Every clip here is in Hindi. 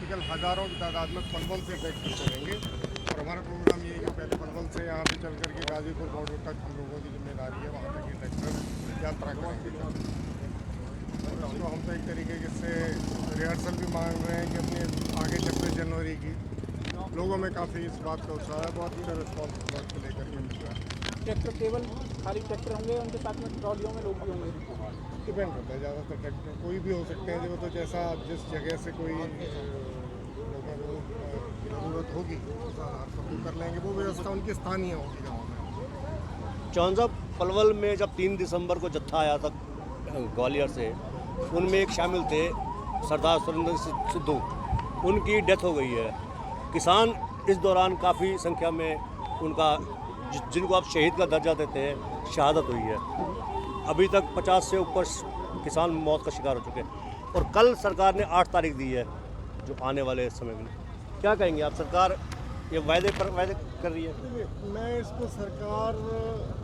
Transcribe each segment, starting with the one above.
प्रैक्टिकल हज़ारों की तादाद में पलवल से ट्रैक्टर चलेंगे और हमारा प्रोग्राम ये है कि पहले पलवल से यहाँ से चल करके गाज़ीपुर बॉर्डर तक हम लोगों की जिम्मेदारी है वहाँ तक ये ट्रैक्टर यात्रा करेंगे। तो हम तो एक तरीके से रिहर्सल भी मांग रहे हैं कि अपने आगे 26 जनवरी की लोगों में काफ़ी इस बात का उत्साह है, बहुत अच्छा रिस्पॉन्स को लेकर के मिल रहा है। ट्रैक्टर केवल खाली ट्रैक्टर होंगे, उनके साथ में ट्रॉलियों में लोग भी होंगे? डिपेंड करता है, ज़्यादातर ट्रैक्टर कोई भी हो सकते हैं, जो तो जैसा जिस जगह से कोई लोगों को ज़रूरत होगी उस आधार पर वो कर लेंगे, वो व्यवस्था उनकी स्थानीय होगी गाँव में। चौहान साहब, पलवल में जब 3 दिसंबर को जत्था आया था ग्वालियर से, उनमें एक शामिल थे सरदार सुरेंद्र सिद्धू, उनकी डेथ हो गई है। किसान इस दौरान काफ़ी संख्या में उनका जिनको आप शहीद का दर्जा देते हैं शहादत हुई है। अभी तक 50 से ऊपर किसान मौत का शिकार हो चुके हैं और कल सरकार ने 8 तारीख दी है जो आने वाले समय में। क्या कहेंगे आप? सरकार ये वायदे कर रही है। मैं इसको सरकार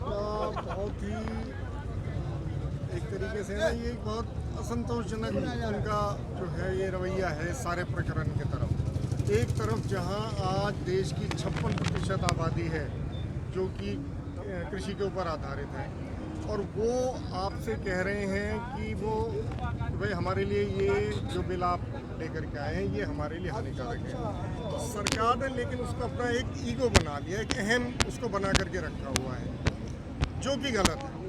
का बहुत ही एक तरीके से ना ये बहुत असंतोषजनक उनका जो है ये रवैया है सारे प्रकरण की तरफ। एक तरफ जहां आज देश की 56% आबादी है जो कि कृषि के ऊपर आधारित है और वो आपसे कह रहे हैं कि वो भाई हमारे लिए ये जो बिल आप लेकर के आए हैं ये हमारे लिए हानिकारक है। तो सरकार ने लेकिन उसको अपना एक ईगो बना लिया, एक अहम उसको बना करके रखा हुआ है जो कि गलत है।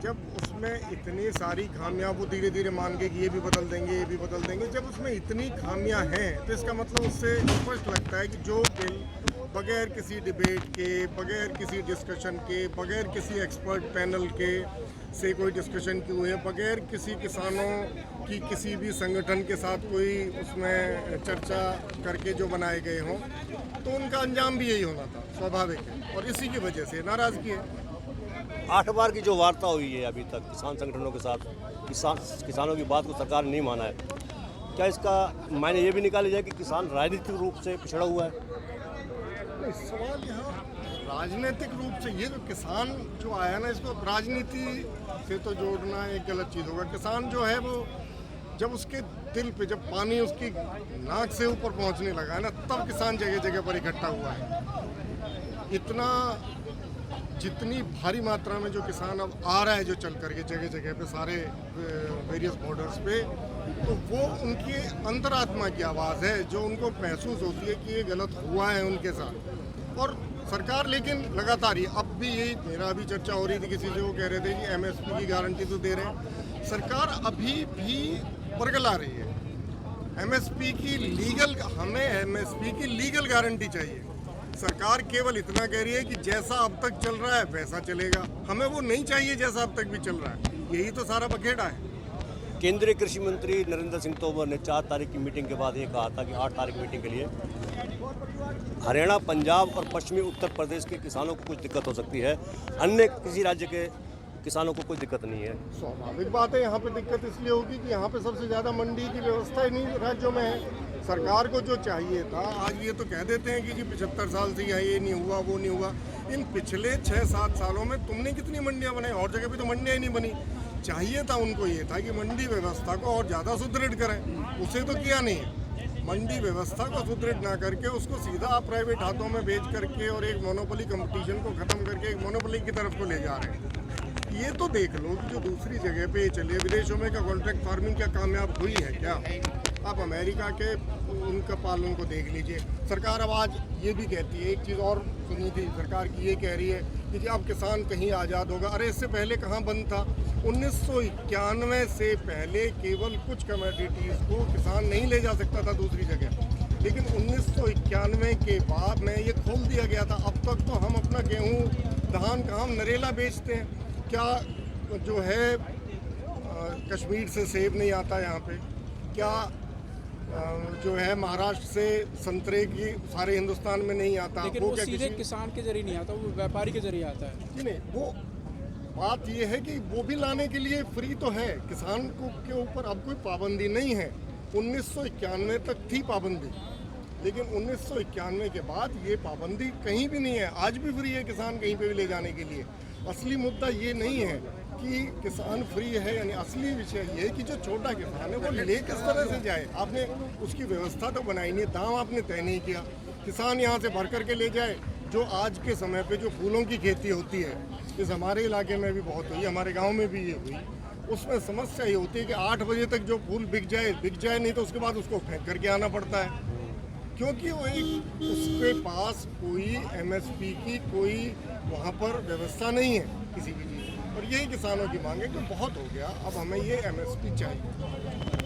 जब उसमें इतनी सारी खामियां वो धीरे धीरे मान के कि ये भी बदल देंगे ये भी बदल देंगे, जब उसमें इतनी खामियां हैं तो इसका मतलब उससे स्पष्ट लगता है कि जो बिल बगैर किसी डिबेट के, बगैर किसी डिस्कशन के, बगैर किसी एक्सपर्ट पैनल के से कोई डिस्कशन किए हुए, बगैर किसी किसानों की किसी भी संगठन के साथ कोई उसमें चर्चा करके जो बनाए गए हों, तो उनका अंजाम भी यही होना था, स्वाभाविक है। और इसी की वजह से नाराज़गी है। 8 बार की जो वार्ता हुई है अभी तक किसान संगठनों के साथ, किसानों की बात को सरकार ने नहीं माना है। क्या इसका मायने ये भी निकाले जाए कि किसान राजनीतिक रूप से पिछड़ा हुआ है? सवाल यहाँ राजनीतिक रूप से, ये जो किसान जो आया ना, इसको राजनीति से तो जोड़ना एक गलत चीज़ होगा। किसान जो है वो जब उसके दिल पे जब पानी उसकी नाक से ऊपर पहुँचने लगा है ना, तब किसान जगह जगह पर इकट्ठा हुआ है। इतना जितनी भारी मात्रा में जो किसान अब आ रहा है जो चल करके जगह जगह पे सारे वेरियस बॉर्डर्स पे, तो वो उनकी अंतरात्मा की आवाज़ है जो उनको महसूस होती है कि ये गलत हुआ है उनके साथ। और सरकार लेकिन लगातार ही, अब भी यही मेरा अभी चर्चा हो रही थी किसी से, वो कह रहे थे कि MSP की गारंटी तो दे रहे हैं। सरकार अभी भी बरगला रही है। MSP की लीगल, हमें MSP की लीगल गारंटी चाहिए। सरकार केवल इतना कह रही है कि जैसा अब तक चल रहा है वैसा चलेगा, हमें वो नहीं चाहिए जैसा अब तक भी चल रहा है। यही तो सारा बखेड़ा है। केंद्रीय कृषि मंत्री नरेंद्र सिंह तोमर ने 4 तारीख की मीटिंग के बाद ये कहा था कि 8 तारीख मीटिंग के लिए हरियाणा, पंजाब और पश्चिमी उत्तर प्रदेश के किसानों को कुछ दिक्कत हो सकती है, अन्य किसी राज्य के किसानों को कोई दिक्कत नहीं है। स्वाभाविक बात है, यहाँ पे दिक्कत इसलिए होगी कि यहाँ पे सबसे ज़्यादा मंडी की व्यवस्था इन्हीं राज्यों में है। सरकार को जो चाहिए था, आज ये तो कह देते हैं कि जी 75 साल से यहाँ ये नहीं हुआ वो नहीं हुआ। इन पिछले 6-7 सालों में तुमने कितनी मंडियाँ बनाई? और जगह भी तो मंडियाँ ही नहीं बनी। चाहिए था उनको ये था कि मंडी व्यवस्था को और ज़्यादा सुदृढ़ करें, उसे तो किया नहीं है। मंडी व्यवस्था को सुदृढ़ ना करके उसको सीधा प्राइवेट हाथों में बेच करके और एक मोनोपोली कंपटीशन को ख़त्म करके एक मोनोपोली की तरफ को ले जा रहे हैं। ये तो देख लो कि जो दूसरी जगह पे चलिए, विदेशों में क्या कॉन्ट्रैक्ट फार्मिंग क्या कामयाब हुई है क्या? आप अमेरिका के उनका पालन को देख लीजिए। सरकार अब आज ये भी कहती है, एक चीज़ और सुनी थी सरकार की, ये कह रही है कि जी अब किसान कहीं आज़ाद होगा। अरे इससे पहले कहाँ बंद था? 1991 से पहले केवल कुछ कमोडिटीज़ को किसान नहीं ले जा सकता था दूसरी जगह, लेकिन 1991 के बाद में ये खोल दिया गया था। अब तक तो हम अपना गेहूँ, धान का हम नरेला बेचते हैं। क्या जो है कश्मीर से सेब नहीं आता यहाँ पे? क्या जो है महाराष्ट्र से संतरे की सारे हिंदुस्तान में नहीं आता? लेकिन वो सीधे किसान के जरिए नहीं आता, वो व्यापारी के जरिए आता है। नहीं, वो बात ये है कि वो भी लाने के लिए फ्री तो है, किसान को के ऊपर अब कोई पाबंदी नहीं है। 1991 तक थी पाबंदी, लेकिन 1991 के बाद ये पाबंदी कहीं भी नहीं है। आज भी फ्री है किसान कहीं पे भी ले जाने के लिए। असली मुद्दा ये नहीं है कि किसान फ्री है, यानी असली विषय ये है कि जो छोटा किसान है वो ले किस तरह से जाए। आपने उसकी व्यवस्था तो बनाई नहीं, दाम आपने तय नहीं किया। किसान यहाँ से भर करके ले जाए। जो आज के समय पे जो फूलों की खेती होती है, इस हमारे इलाके में भी बहुत हुई, हमारे गांव में भी ये हुई, उसमें समस्या ये होती है कि 8 बजे तक जो फूल बिक जाए, नहीं तो उसके बाद उसको फेंक करके आना पड़ता है, क्योंकि वो एक उसके पास कोई MSP की कोई वहाँ पर व्यवस्था नहीं है किसी भी चीज़। और यही किसानों की मांग है कि बहुत हो गया, अब हमें ये MSP चाहिए।